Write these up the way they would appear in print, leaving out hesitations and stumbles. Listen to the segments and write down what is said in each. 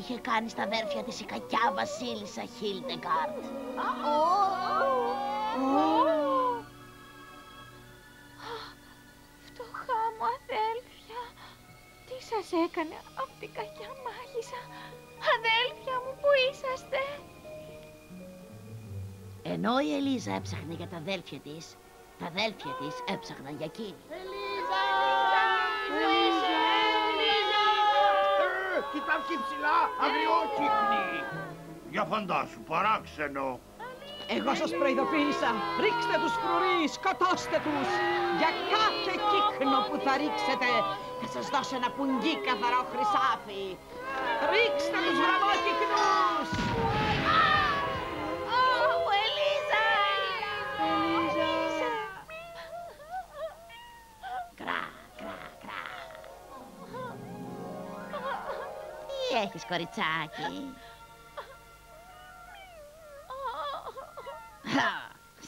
είχε κάνει στα αδέρφια της η κακιά βασίλισσα Χίλντεγκάρντ. Φτωχά μου αδέλφια, τι σας έκανε αυτή η κακιά μάγισσα? Αδέλφια μου, πού είσαστε? Ενώ η Ελίζα έψαχνε για τα αδέλφια της, τα αδέλφια της έψαχναν για εκείνη. Ελίζα! Ελίζα! Κοιτάξτε ψηλά, αγριόκυκνη! Για φαντάσου, παράξενο. Εγώ σας προειδοποίησα. Ρίξτε τους φρουροί, σκοτώστε τους. Για κάθε κύκνο που θα ρίξετε, θα σας δώσω ένα πουγγί καθαρό χρυσάφι. Ρίξτε τους βραμμόκυκνους! Ελίζα! Ελίζα! Κρά, κρά, κρά. Τι έχεις, κοριτσάκι?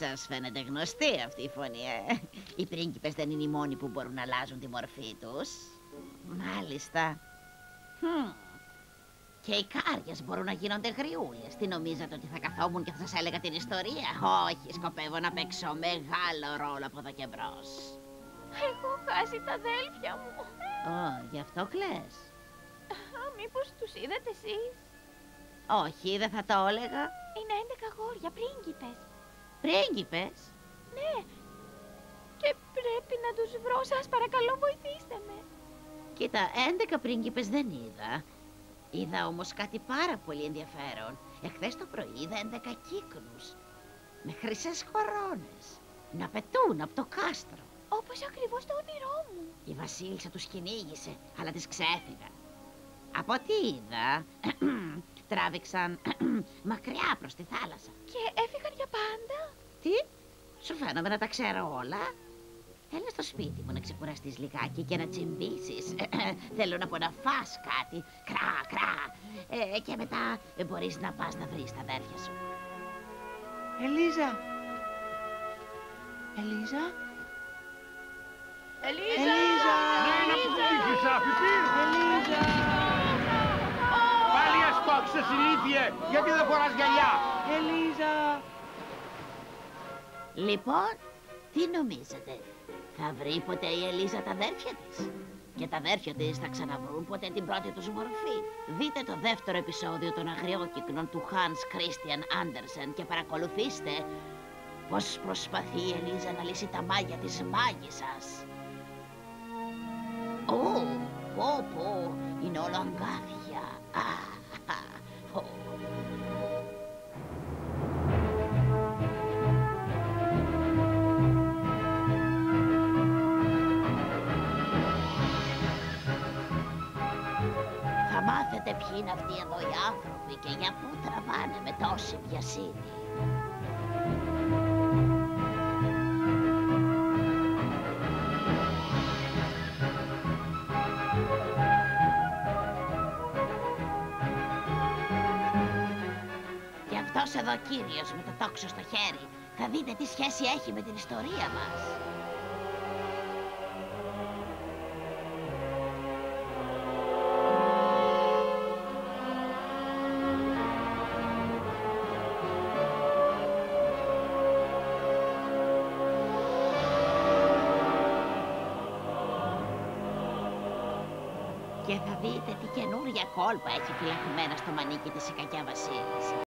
Σας φαίνεται γνωστή αυτή η φωνή, Οι πρίγκιπες δεν είναι οι μόνοι που μπορούν να αλλάζουν τη μορφή τους. Μάλιστα. Και οι κάριες μπορούν να γίνονται γριούλες. Τι νομίζατε, ότι θα καθόμουν και θα σας έλεγα την ιστορία? Όχι, σκοπεύω να παίξω μεγάλο ρόλο από εδώ και μπρος. Έχω χάσει τα αδέλφια μου. Γι' αυτό κλαις? Μήπως τους είδατε εσείς? Όχι, δεν θα το έλεγα. Είναι 11 αγόρια, πρίγκιπες. Πρίγκιπες? Ναι. Και πρέπει να τους βρω, σας παρακαλώ βοηθήστε με. Κοίτα, 11 πρίγκιπες δεν είδα. Είδα όμως κάτι πάρα πολύ ενδιαφέρον. Εχθές το πρωί είδα 11 κύκνους με χρυσές κορώνες να πετούν από το κάστρο. Όπως ακριβώς το όνειρό μου. Η βασίλισσα τους κυνήγησε, αλλά τις ξέφυγαν. Από ό,τι είδα, τράβηξαν μακριά προς τη θάλασσα. Και έφυγαν για πάντα. Τι, σου φαίνομαι να τα ξέρω όλα? Έλα στο σπίτι μου να ξεκουραστείς λιγάκι και να τσιμπήσεις. Θέλω να πω να φας κάτι. Κρά, κρά. Και μετά μπορείς να πας να βρεις τα αδέρφια σου. Ελίζα! Ελίζα! Ελίζα! Ναι, να που τύχεις, Αφιπίρ! Ελίζα! Πάλι αστόξες, ηλίθιε! Γιατί δεν φοράς γυαλιά? Ελίζα! Λοιπόν, τι νομίζετε? Θα βρει ποτέ η Ελίζα τα αδέρφια της? Και τα αδέρφια της θα ξαναβρούν ποτέ την πρώτη τους μορφή? Δείτε το δεύτερο επεισόδιο των αγριόκυκνων του Hans Christian Andersen και παρακολουθήστε πώς προσπαθεί η Ελίζα να λύσει τα μάγια της μάγισσας. Πω, είναι όλο αγκάθια. Θα μάθετε ποιοι είναι αυτοί εδώ οι άνθρωποι και για πού τραβάνε με τόση βιασύνη. Και αυτός εδώ κύριος με το τόξο στο χέρι, θα δείτε τι σχέση έχει με την ιστορία μας. Και θα δείτε τι καινούρια κόλπα έχει φυλαγμένα στο μανίκι της η κακιά βασίλισσα.